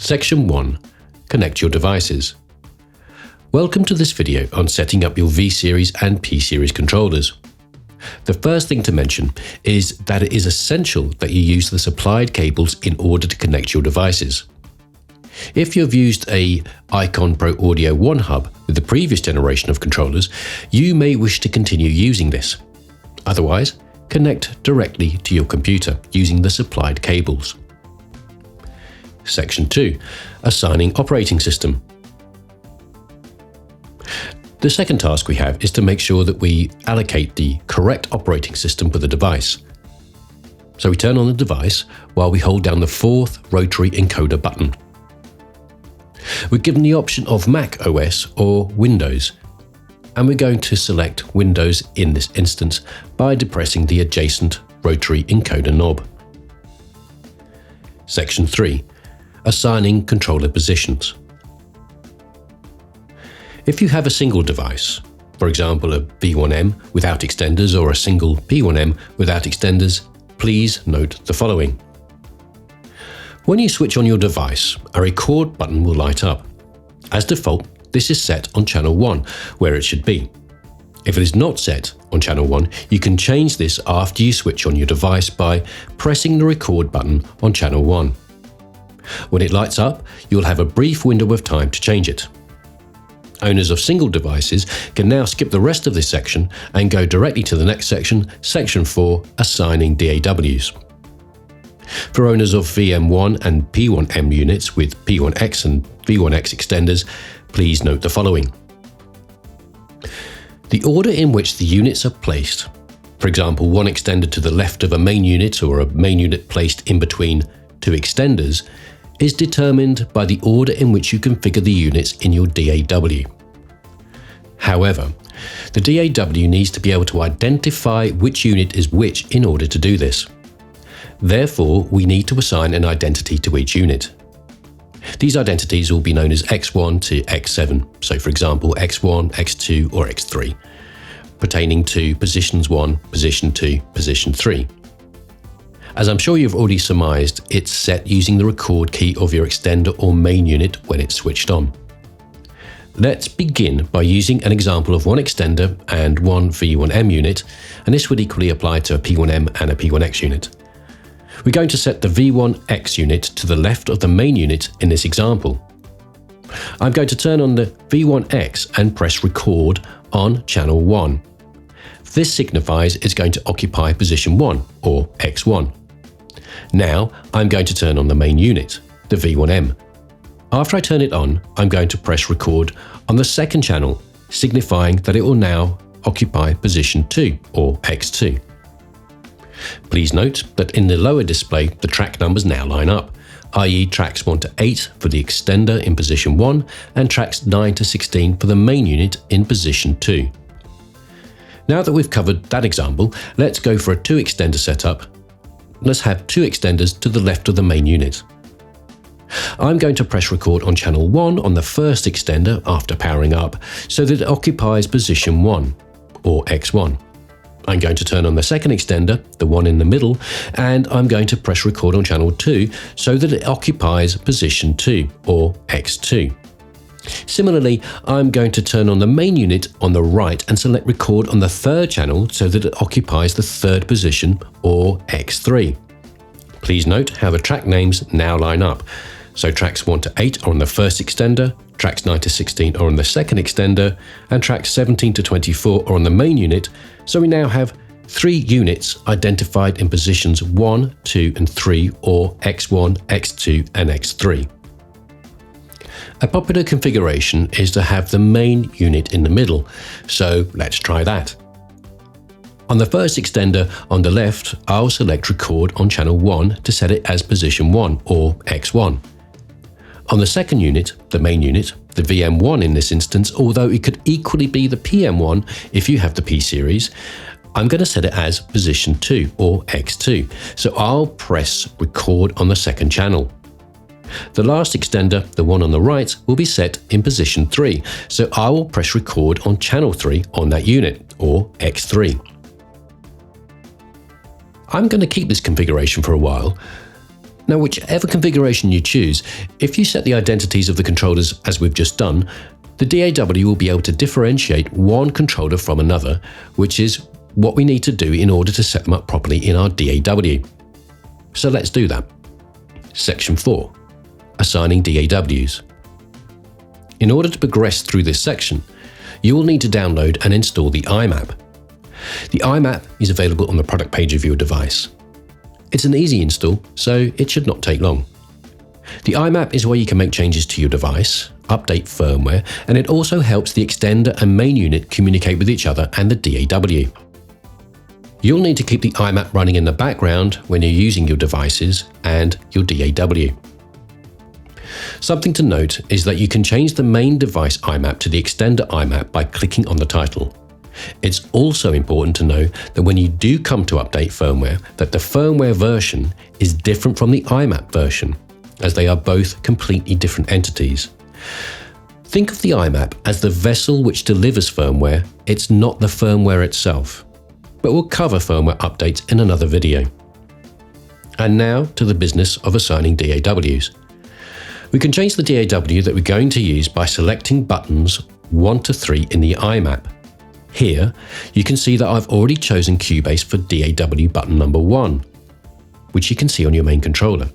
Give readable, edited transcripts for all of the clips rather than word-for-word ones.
Section 1. Connect your devices. Welcome to this video on setting up your V-Series and P-Series controllers. The first thing to mention is that it is essential that you use the supplied cables in order to connect your devices. If you've used a iCON Pro Audio 1 hub with the previous generation of controllers, you may wish to continue using this. Otherwise, connect directly to your computer using the supplied cables. Section 2. Assigning operating system. The second task we have is to make sure that we allocate the correct operating system for the device. So we turn on the device while we hold down the fourth rotary encoder button. We're given the option of Mac OS or Windows, and we're going to select Windows in this instance by depressing the adjacent rotary encoder knob. Section 3. Assigning controller positions. If you have a single device, for example a V1-M without extenders or a single P1-M without extenders, please note the following. When you switch on your device, a record button will light up. As default, this is set on channel 1, where it should be. If it is not set on channel 1, you can change this after you switch on your device by pressing the record button on channel 1. When it lights up, you'll have a brief window of time to change it. Owners of single devices can now skip the rest of this section and go directly to the next section, Section 4, Assigning DAWs. For owners of VM1 and P1-M units with P1X and V1X extenders, please note the following. The order in which the units are placed, for example one extender to the left of a main unit or a main unit placed in between two extenders, is determined by the order in which you configure the units in your DAW. However, the DAW needs to be able to identify which unit is which in order to do this. Therefore, we need to assign an identity to each unit. These identities will be known as X1 to X7, so for example X1, X2 or X3, pertaining to positions 1, position 2, position 3. As I'm sure you've already surmised, it's set using the record key of your extender or main unit when it's switched on. Let's begin by using an example of one extender and one V1-M unit, and this would equally apply to a P1-M and a P1X unit. We're going to set the V1X unit to the left of the main unit in this example. I'm going to turn on the V1X and press record on channel 1. This signifies it's going to occupy position 1, or X1. Now I'm going to turn on the main unit, the V1-M. After I turn it on, I'm going to press record on the second channel, signifying that it will now occupy position 2, or X2. Please note that in the lower display, the track numbers now line up, i.e. tracks 1 to 8 for the extender in position 1 and tracks 9 to 16 for the main unit in position 2. Now that we've covered that example, let's go for a 2 extender setup. Let's have 2 extenders to the left of the main unit. I'm going to press record on channel 1 on the first extender after powering up so that it occupies position 1, or X1. I'm going to turn on the second extender, the one in the middle, and I'm going to press record on channel 2 so that it occupies position 2, or X2. Similarly, I'm going to turn on the main unit on the right and select record on the third channel so that it occupies the third position, or X3. Please note how the track names now line up. So tracks 1 to 8 are on the first extender, tracks 9 to 16 are on the second extender, and tracks 17 to 24 are on the main unit, so we now have 3 units identified in positions 1, 2 and 3, or X1, X2 and X3. A popular configuration is to have the main unit in the middle, so let's try that. On the first extender on the left, I'll select record on channel 1 to set it as position 1, or X1. On the second unit, the main unit, the VM1 in this instance, although it could equally be the PM1 if you have the P-Series, I'm going to set it as position 2, or X2, so I'll press record on the second channel. The last extender, the one on the right, will be set in position 3, so I will press record on channel 3 on that unit, or X3. I'm going to keep this configuration for a while, Now, whichever configuration you choose, if you set the identities of the controllers as we've just done, the DAW will be able to differentiate one controller from another, which is what we need to do in order to set them up properly in our DAW. So let's do that. Section 4. Assigning DAWs. In order to progress through this section, you will need to download and install the iMap. The iMap is available on the product page of your device. It's an easy install, so it should not take long. The iMap is where you can make changes to your device, update firmware, and it also helps the extender and main unit communicate with each other and the DAW. You'll need to keep the iMap running in the background when you're using your devices and your DAW. Something to note is that you can change the main device iMap to the extender iMap by clicking on the title. It's also important to know that when you do come to update firmware, that the firmware version is different from the iMap version, as they are both completely different entities. Think of the iMap as the vessel which delivers firmware, it's not the firmware itself. But we'll cover firmware updates in another video. And now to the business of assigning DAWs. We can change the DAW that we're going to use by selecting buttons 1 to 3 in the iMap. Here, you can see that I've already chosen Cubase for DAW button number 1, which you can see on your main controller.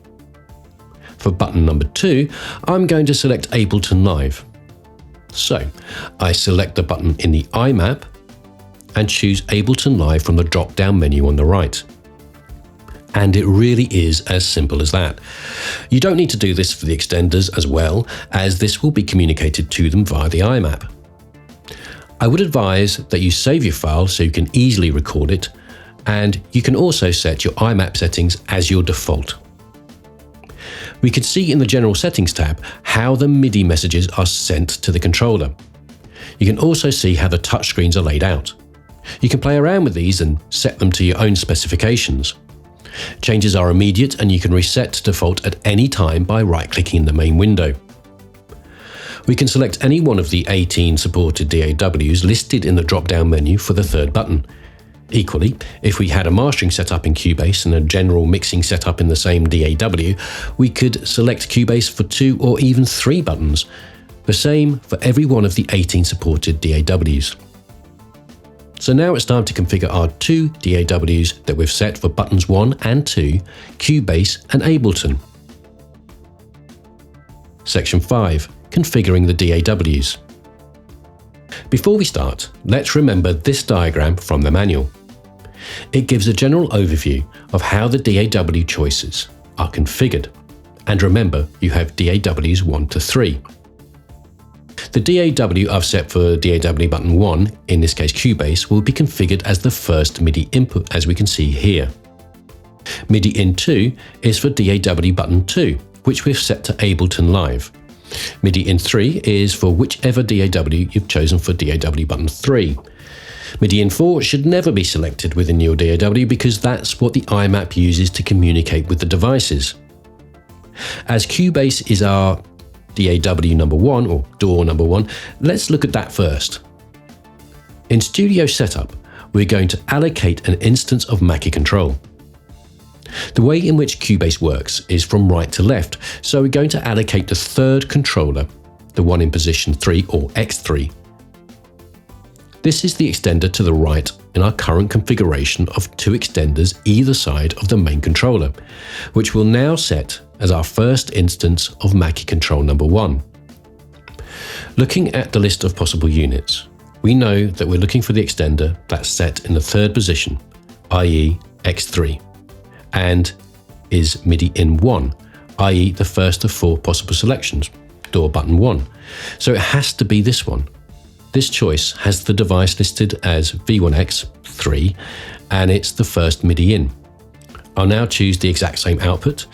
For button number 2, I'm going to select Ableton Live. So, I select the button in the iMap and choose Ableton Live from the drop-down menu on the right. And it really is as simple as that. You don't need to do this for the extenders as well, as this will be communicated to them via the iMap. I would advise that you save your file so you can easily record it, and you can also set your iMap settings as your default. We can see in the General Settings tab how the MIDI messages are sent to the controller. You can also see how the touchscreens are laid out. You can play around with these and set them to your own specifications. Changes are immediate and you can reset to default at any time by right-clicking in the main window. We can select any one of the 18 supported DAWs listed in the drop-down menu for the third button. Equally, if we had a mastering setup in Cubase and a general mixing setup in the same DAW, we could select Cubase for 2 or even 3 buttons. The same for every one of the 18 supported DAWs. So now it's time to configure our 2 DAWs that we've set for buttons 1 and 2, Cubase and Ableton. Section 5. Configuring the DAWs. Before we start, let's remember this diagram from the manual. It gives a general overview of how the DAW choices are configured. And remember, you have DAWs 1 to 3. The DAW I've set for DAW button 1, in this case Cubase, will be configured as the first MIDI input, as we can see here. MIDI in 2 is for DAW button 2, which we've set to Ableton Live. MIDI in 3 is for whichever DAW you've chosen for DAW button 3. MIDI in 4 should never be selected within your DAW because that's what the iMap uses to communicate with the devices. As Cubase is our DAW number 1 or DAW number 1, let's look at that first. In Studio Setup, we're going to allocate an instance of Mackie Control. The way in which Cubase works is from right to left, so we're going to allocate the third controller, the one in position 3 or X3. This is the extender to the right in our current configuration of 2 extenders either side of the main controller, which we'll now set as our first instance of Mackie Control number 1. Looking at the list of possible units, we know that we're looking for the extender that's set in the third position, i.e. X3. And is MIDI in 1, i.e. the first of 4 possible selections, DAW button 1. So it has to be this one. This choice has the device listed as V1X3 and it's the first MIDI in. I'll now choose the exact same output.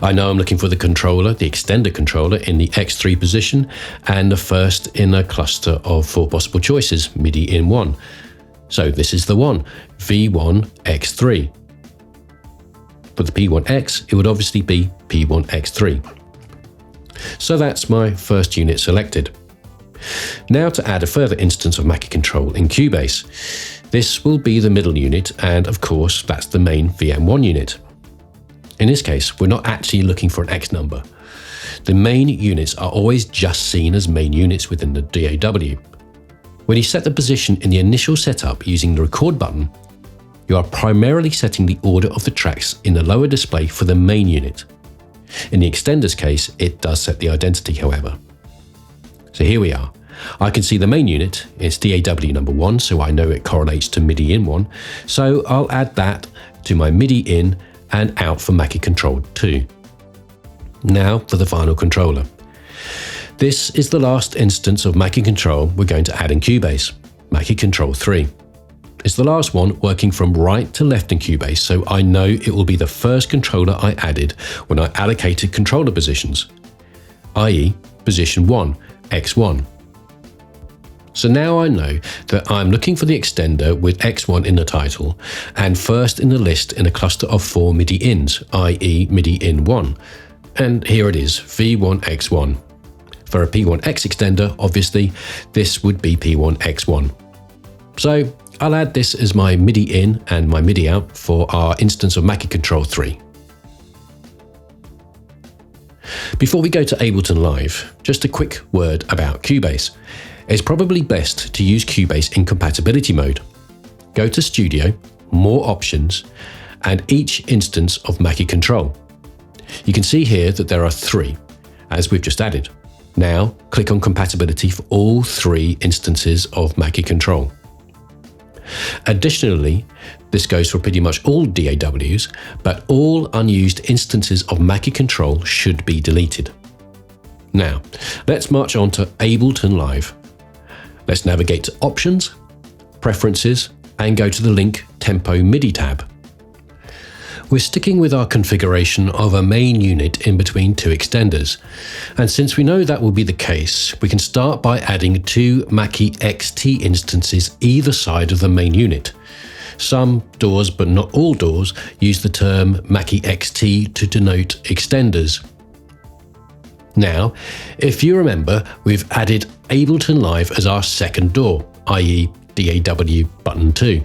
I know I'm looking for the controller, the extender controller in the X3 position and the first in a cluster of 4 possible choices, MIDI in 1. So this is the one, V1X3. For the P1X, it would obviously be P1X3. So that's my first unit selected. Now to add a further instance of Mackie Control in Cubase. This will be the middle unit, and of course, that's the main VM1 unit. In this case, we're not actually looking for an X number. The main units are always just seen as main units within the DAW. When you set the position in the initial setup using the record button, you are primarily setting the order of the tracks in the lower display for the main unit. In the extender's case, it does set the identity, however. So here we are. I can see the main unit, it's DAW number 1, so I know it correlates to MIDI in 1, so I'll add that to my MIDI in and out for Mackie Control 2. Now for the final controller. This is the last instance of Mackie Control we're going to add in Cubase, Mackie Control 3. It's the last one working from right to left in Cubase, so I know it will be the first controller I added when I allocated controller positions, i.e. position 1, X1. So now I know that I'm looking for the extender with X1 in the title and first in the list in a cluster of 4 MIDI ins, i.e. MIDI in 1. And here it is, V1X1. For a P1X extender, obviously, this would be P1X1. So I'll add this as my MIDI in and my MIDI out for our instance of Mackie Control 3. Before we go to Ableton Live, just a quick word about Cubase. It's probably best to use Cubase in compatibility mode. Go to Studio, More Options, and each instance of Mackie Control. You can see here that there are 3, as we've just added. Now, click on Compatibility for all 3 instances of Mackie Control. Additionally, this goes for pretty much all DAWs, but all unused instances of Mackie Control should be deleted. Now, let's march on to Ableton Live. Let's navigate to Options, Preferences, and go to the link Tempo MIDI tab. We're sticking with our configuration of a main unit in between 2 extenders, and since we know that will be the case, we can start by adding 2 Mackie XT instances either side of the main unit. Some DAWs, but not all DAWs, use the term Mackie XT to denote extenders. Now, if you remember, we've added Ableton Live as our second DAW, i.e. DAW button 2.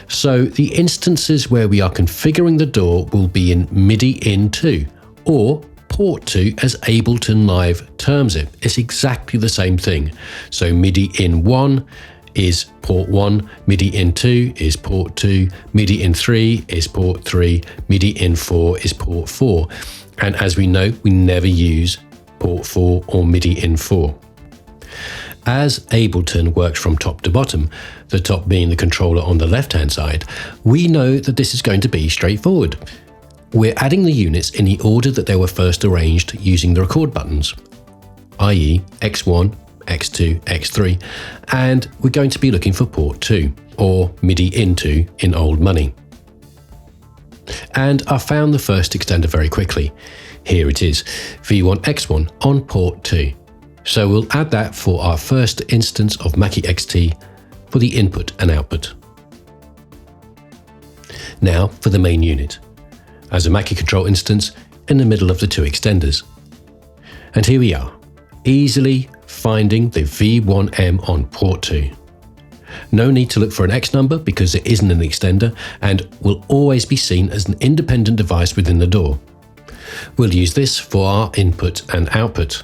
So the instances where we are configuring the DAW will be in MIDI in 2 or port 2 as Ableton Live terms it. It's exactly the same thing. So MIDI in 1 is port 1, MIDI in 2 is port 2, MIDI in 3 is port 3, MIDI in 4 is port 4. And as we know, we never use port 4 or MIDI in 4. As Ableton works from top to bottom, the top being the controller on the left-hand side, we know that this is going to be straightforward. We're adding the units in the order that they were first arranged using the record buttons, i.e. X1, X2, X3, and we're going to be looking for port 2, or MIDI in 2 in old money. And I found the first extender very quickly. Here it is, V1X1 on port 2. So we'll add that for our first instance of Mackie XT for the input and output. Now for the main unit, as a Mackie Control instance in the middle of the 2 extenders. And here we are, easily finding the V1-M on port 2. No need to look for an X number because it isn't an extender and will always be seen as an independent device within the DAW. We'll use this for our input and output.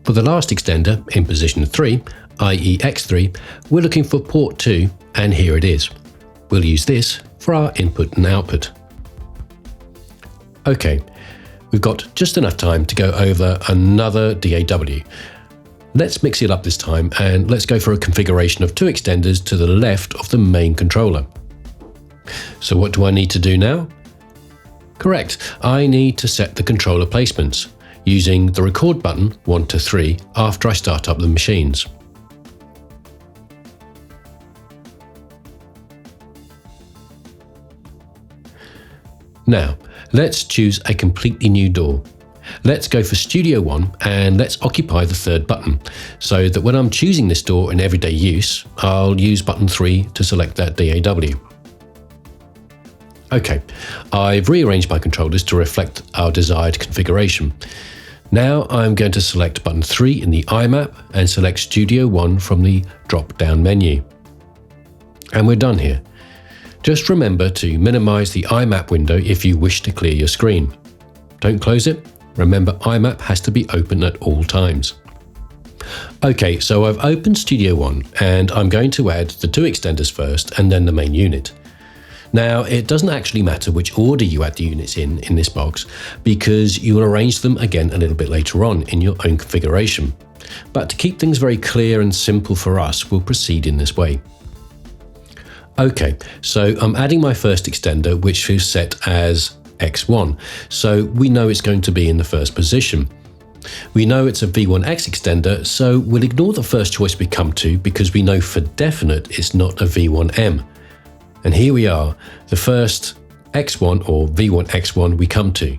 For the last extender, in position 3, i.e. X3, we're looking for port 2, and here it is. We'll use this for our input and output. Okay, we've got just enough time to go over another DAW. Let's mix it up this time, and let's go for a configuration of 2 extenders to the left of the main controller. So what do I need to do now? Correct, I need to set the controller placements, using the record button 1 to 3 after I start up the machines. Now, let's choose a completely new DAW. Let's go for Studio 1 and let's occupy the 3rd button, so that when I'm choosing this DAW in everyday use, I'll use button 3 to select that DAW. Okay, I've rearranged my controllers to reflect our desired configuration. Now I'm going to select button 3 in the IMAP and select Studio 1 from the drop-down menu. And we're done here. Just remember to minimize the IMAP window if you wish to clear your screen. Don't close it. Remember, IMAP has to be open at all times. Okay, so I've opened Studio One and I'm going to add the two extenders first and then the main unit. Now, it doesn't actually matter which order you add the units in this box, because you will arrange them again a little bit later on in your own configuration. But to keep things very clear and simple for us, we'll proceed in this way. Okay, so I'm adding my first extender, which is set as X1, so we know it's going to be in the first position. We know it's a V1X extender, so we'll ignore the first choice we come to because we know for definite it's not a V1M. And here we are, the first X1 or V1X1 we come to.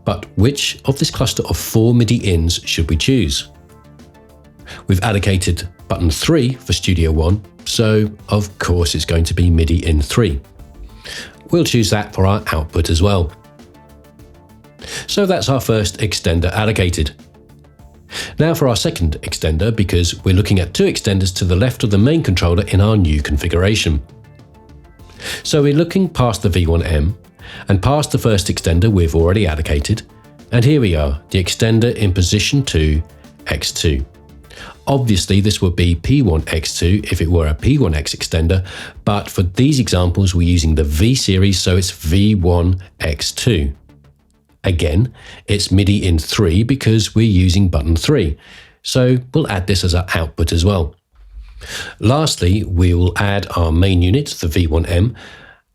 But which of this cluster of 4 MIDI ins should we choose? We've allocated button 3 for Studio One, so of course it's going to be MIDI in 3. We'll choose that for our output as well. So that's our first extender allocated. Now for our second extender, because we're looking at two extenders to the left of the main controller in our new configuration. So we're looking past the V1M and past the first extender we've already allocated, and here we are, the extender in position 2, X2. Obviously this would be P1X2 if it were a P1X extender, but for these examples we're using the V series, so it's V1X2. Again, it's MIDI in 3 because we're using button 3, so we'll add this as our output as well. Lastly, we will add our main unit, the V1M,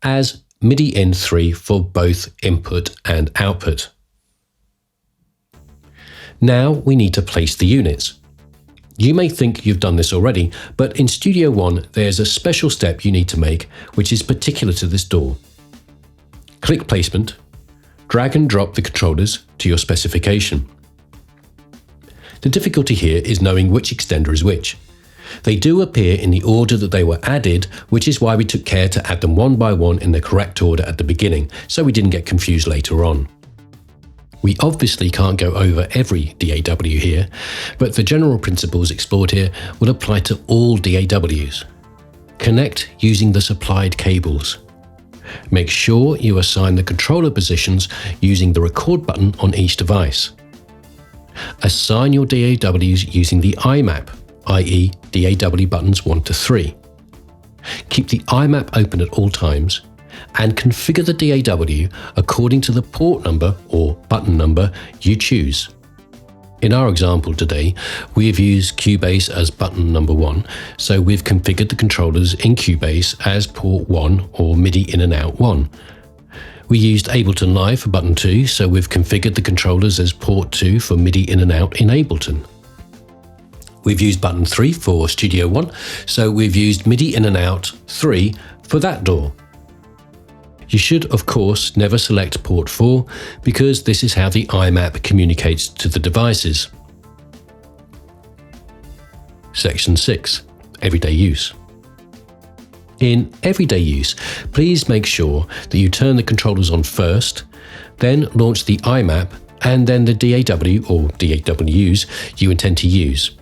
as MIDI in 3 for both input and output. Now we need to place the units. You may think you've done this already, but in Studio One there's a special step you need to make which is particular to this DAW. Click Placement, drag and drop the controllers to your specification. The difficulty here is knowing which extender is which. They do appear in the order that they were added, which is why we took care to add them one by one in the correct order at the beginning, so we didn't get confused later on. We obviously can't go over every DAW here, but the general principles explored here will apply to all DAWs. Connect using the supplied cables. Make sure you assign the controller positions using the record button on each device. Assign your DAWs using the IMAP, i.e. DAW buttons 1 to 3. Keep the IMAP open at all times and configure the DAW according to the port number or button number you choose. In our example today, we have used Cubase as button number 1, so we've configured the controllers in Cubase as port 1 or MIDI in and out 1. We used Ableton Live for button 2, so we've configured the controllers as port 2 for MIDI in and out in Ableton. We've used button 3 for Studio One, so we've used MIDI in and out 3 for that DAW. You should, of course, never select port 4 because this is how the IMAP communicates to the devices. Section 6. Everyday use. In everyday use, please make sure that you turn the controllers on first, then launch the IMAP and then the DAW or DAWs you intend to use.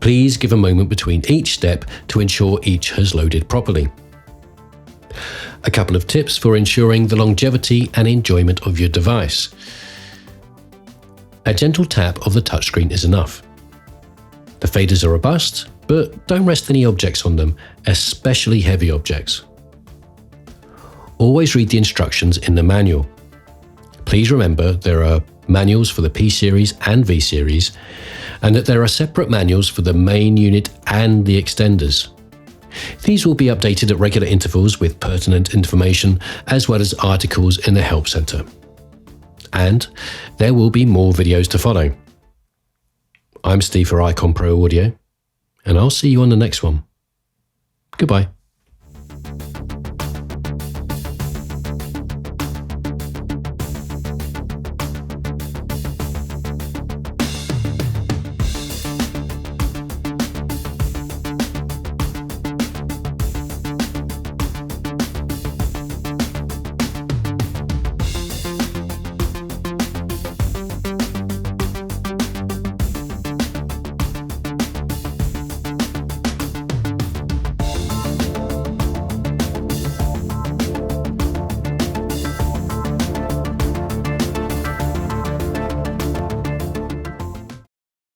Please give a moment between each step to ensure each has loaded properly. A couple of tips for ensuring the longevity and enjoyment of your device. A gentle tap of the touchscreen is enough. The faders are robust, but don't rest any objects on them, especially heavy objects. Always read the instructions in the manual. Please remember there are manuals for the P series and V series, and that there are separate manuals for the main unit and the extenders. These will be updated at regular intervals with pertinent information as well as articles in the Help Center. And there will be more videos to follow. I'm Steve for iCON Pro Audio, and I'll see you on the next one. Goodbye.